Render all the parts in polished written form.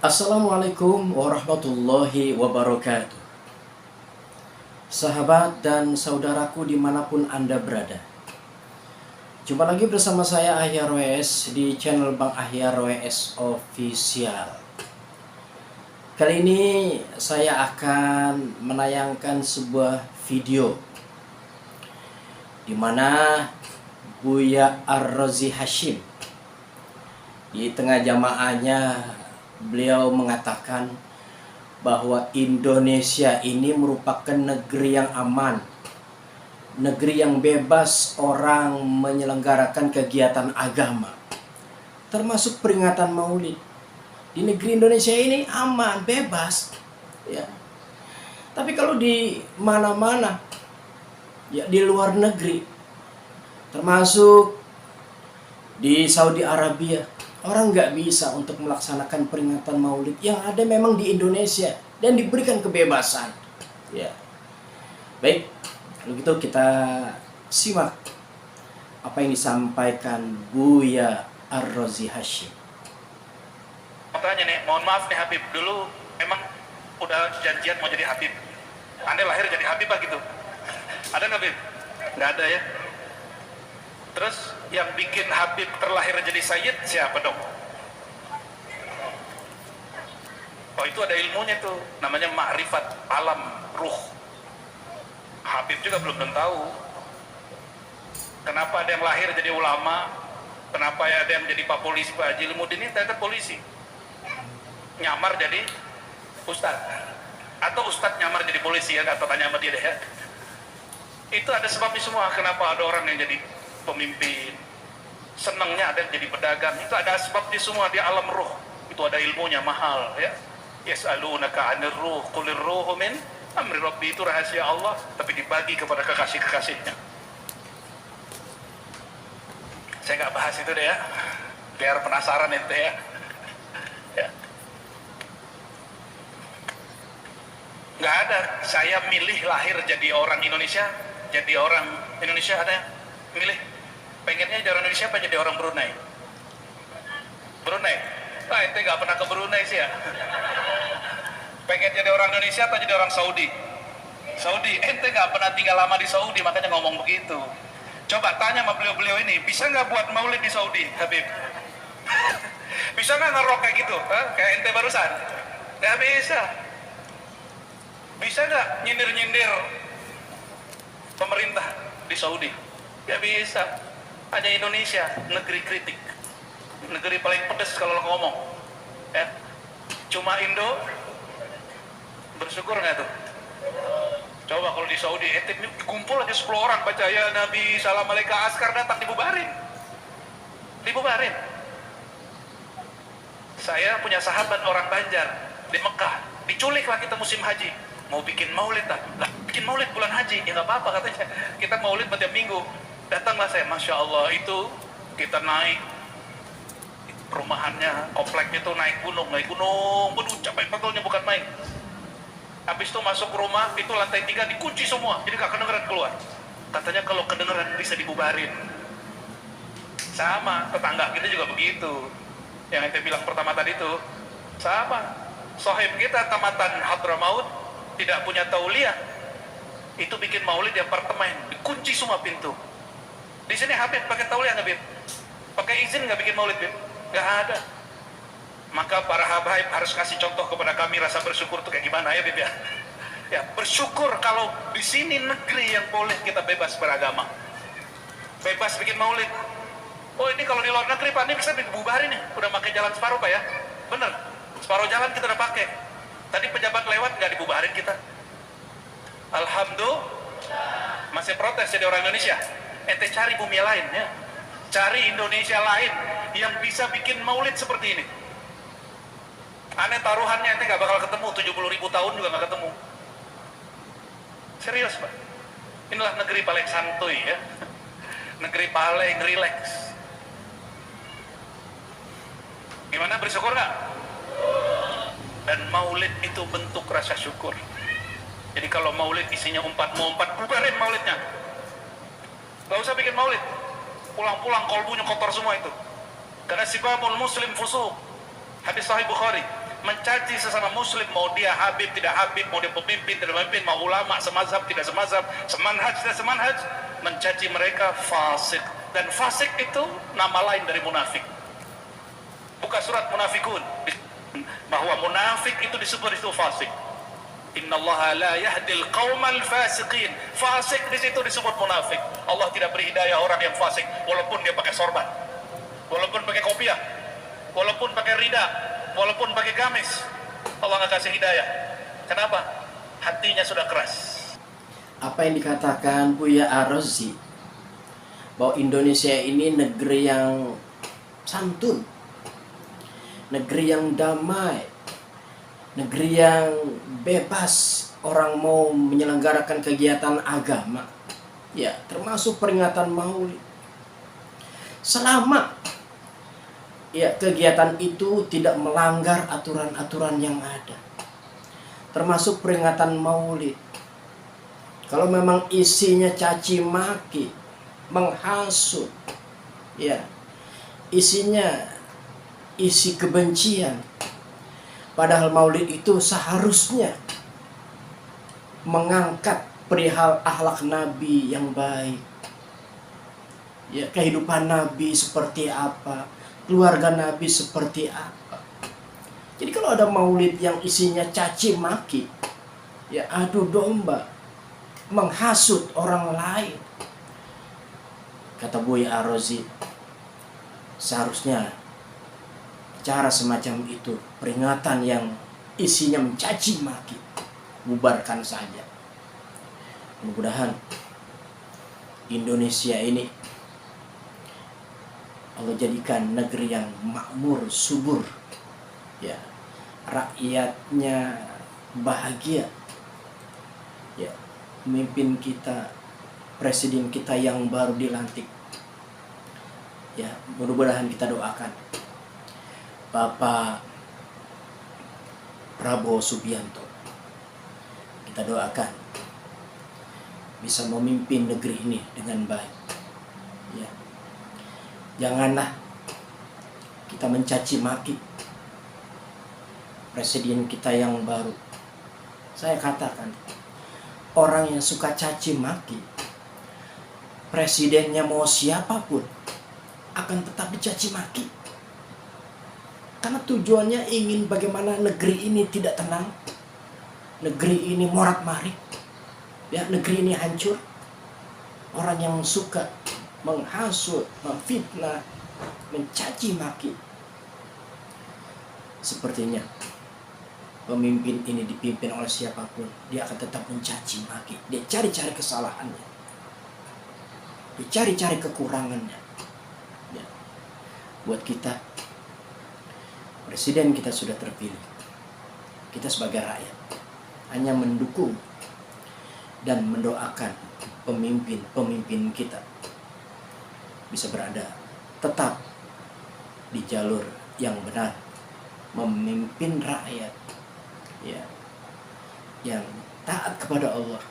Assalamualaikum warahmatullahi wabarakatuh. Sahabat dan saudaraku dimanapun Anda berada, jumpa lagi bersama saya Ahyar WS di channel Bang Ahyar WS Official. Kali ini saya akan menayangkan sebuah video di mana Buya Ar-Razi Hashim di tengah jamaahnya beliau mengatakan bahwa Indonesia ini merupakan negeri yang aman, negeri yang bebas orang menyelenggarakan kegiatan agama, termasuk peringatan Maulid. Di negeri Indonesia ini aman, bebas, ya. Tapi kalau di mana-mana, ya di luar negeri, termasuk di Saudi Arabia, orang nggak bisa untuk melaksanakan peringatan Maulid. Yang ada memang di Indonesia dan diberikan kebebasan. Ya, baik. Kalau gitu kita simak apa yang disampaikan Buya Ar-Razi Hashim. Tanya nih, mohon maaf nih Habib, dulu emang udah janjian mau jadi Habib? Anda lahir jadi Habib apa gitu? Ada nggak Habib? Nggak ada ya. Terus yang bikin Habib terlahir jadi Sayyid siapa dong? Oh itu ada ilmunya tuh, namanya ma'rifat alam ruh. Habib juga belum tahu. Kenapa ada yang lahir jadi ulama? Kenapa ada yang jadi Pak Polisi, Pak Haji Ilmuddin ini ternyata polisi? Nyamar jadi ustad, atau ustad nyamar jadi polisi ya, atau tanya sama dia deh ya. Itu ada sebabnya semua. Kenapa ada orang yang jadi pemimpin, senangnya ada yang jadi pedagang, itu ada sebabnya semua di alam ruh. Itu ada ilmunya mahal ya. Yas'alunaka 'anir ruh qulir ruhu min amri rabbi, itu rahasia Allah tapi dibagi kepada kekasih-kekasihnya. Saya nggak bahas itu deh ya, biar penasaran ente ya. Ya. Nggak ada saya milih lahir jadi orang Indonesia, ada yang milih pengennya jadi orang Indonesia apa jadi orang Brunei? Brunei? Ah ente nggak pernah ke Brunei sih ya. Pengen jadi orang Indonesia atau jadi orang Saudi? Saudi. Ente nggak pernah tinggal lama di Saudi makanya ngomong begitu. Coba tanya sama beliau-beliau ini, bisa nggak buat maulid di Saudi, Habib? Bisa nggak ngerok kayak gitu? Kayak ente barusan? Nggak bisa. Bisa nggak nyindir-nyindir pemerintah di Saudi? Nggak bisa. Hanya Indonesia, negeri kritik, negeri paling pedes kalau lo ngomong ya. Cuma Indo bersyukur nggak tuh? Coba kalau di Saudi kumpul aja 10 orang baca ya Nabi salam alaika, askar datang dibubarin. Saya punya sahabat orang Banjar di Mekah, diculik lah kita musim haji, mau bikin maulid lah, bikin maulid bulan haji ya nggak apa-apa katanya, kita maulid setiap minggu. Datanglah saya, masya Allah, itu kita naik perumahannya, kompleknya tuh naik gunung, waduh capek betulnya bukan main. Habis itu masuk rumah, itu lantai 3 dikunci semua, jadi gak kedengeran keluar. Katanya kalau kedengeran bisa dibubarin. Sama, tetangga kita juga begitu. Yang saya bilang pertama tadi itu, sama. Sohib kita tamatan Hadramaut, tidak punya tauliah, itu bikin maulid di apartemen, dikunci semua pintu. Di sini Habib pakai tauliah nggak Bib? Pakai izin nggak bikin maulid Bib? Nggak ada. Maka para habaib harus kasih contoh kepada kami rasa bersyukur itu kayak gimana ya Bib ya? Ya bersyukur kalau di sini negeri yang boleh kita bebas beragama, bebas bikin maulid. Oh ini kalau di luar negeri Pak, ini bisa dibubarin nih, udah pakai jalan separuh Pak ya? Bener, separuh jalan kita udah pakai. Tadi pejabat lewat nggak dibubarin kita. Alhamdulillah. Masih protes jadi orang Indonesia. Ente cari bumi lain ya, cari Indonesia lain yang bisa bikin maulid seperti ini. Aneh taruhannya ente gak bakal ketemu, 70.000 tahun juga gak ketemu. Serius Pak, inilah negeri paling santuy ya, negeri paling relax. Gimana, bersyukur gak? Dan maulid itu bentuk rasa syukur. Jadi kalau maulid isinya mau umpat, bubarin maulidnya. Gak usah bikin maulid, pulang-pulang kolbunya kotor semua itu. Karena sibabul muslim fusuq, hadis sahih Bukhari, mencaci sesama muslim, mau dia Habib tidak Habib, mau dia pemimpin tidak pemimpin, mau ulama semazhab tidak semazhab, semanhaj tidak semanhaj, mencaci mereka fasik. Dan fasik itu nama lain dari munafik. Buka surat Munafikun, bahwa munafik itu disebut itu fasik. Innallaha la yahdil qaumal fasiqin. Fasik di situ disebut munafik. Allah tidak beri hidayah orang yang fasik, walaupun dia pakai sorban, walaupun pakai kopiah, walaupun pakai rida, walaupun pakai gamis. Allah nggak kasih hidayah. Kenapa? Hatinya sudah keras. Apa yang dikatakan Buya Ar-Razi, bahwa Indonesia ini negeri yang santun, negeri yang damai, negeri yang bebas orang mau menyelenggarakan kegiatan agama, ya termasuk peringatan Maulid, selama ya kegiatan itu tidak melanggar aturan-aturan yang ada, termasuk peringatan Maulid. Kalau memang isinya caci maki, menghasut, ya isinya isi kebencian, padahal Maulid itu seharusnya mengangkat perihal akhlak Nabi yang baik, ya kehidupan Nabi seperti apa, keluarga Nabi seperti apa. Jadi kalau ada Maulid yang isinya caci maki, ya adu domba, menghasut orang lain, kata Buya Ar-Razi, seharusnya cara semacam itu, peringatan yang isinya mencaci maki, bubarkan saja. Mudah-mudahan Indonesia ini Allah jadikan negeri yang makmur, subur, ya rakyatnya bahagia, ya pemimpin kita, presiden kita yang baru dilantik, ya mudah-mudahan kita doakan Bapak Prabowo Subianto, kita doakan bisa memimpin negeri ini dengan baik, ya janganlah kita mencaci maki presiden kita yang baru. Saya katakan, orang yang suka caci maki, presidennya mau siapapun akan tetap dicaci maki. Karena tujuannya ingin bagaimana negeri ini tidak tenang, negeri ini morat-marit, ya negeri ini hancur. Orang yang suka menghasut, memfitnah, mencaci maki, sepertinya pemimpin ini dipimpin oleh siapapun, dia akan tetap mencaci maki. Dia cari-cari kesalahannya, dia cari-cari kekurangannya, ya. Buat kita, presiden kita sudah terpilih, kita sebagai rakyat hanya mendukung dan mendoakan pemimpin-pemimpin kita bisa berada tetap di jalur yang benar, memimpin rakyat, ya yang taat kepada Allah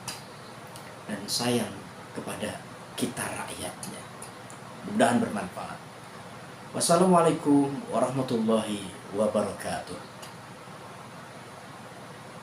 dan sayang kepada kita rakyatnya. Mudah-mudahan bermanfaat. Wassalamualaikum warahmatullahi wabarakatuh.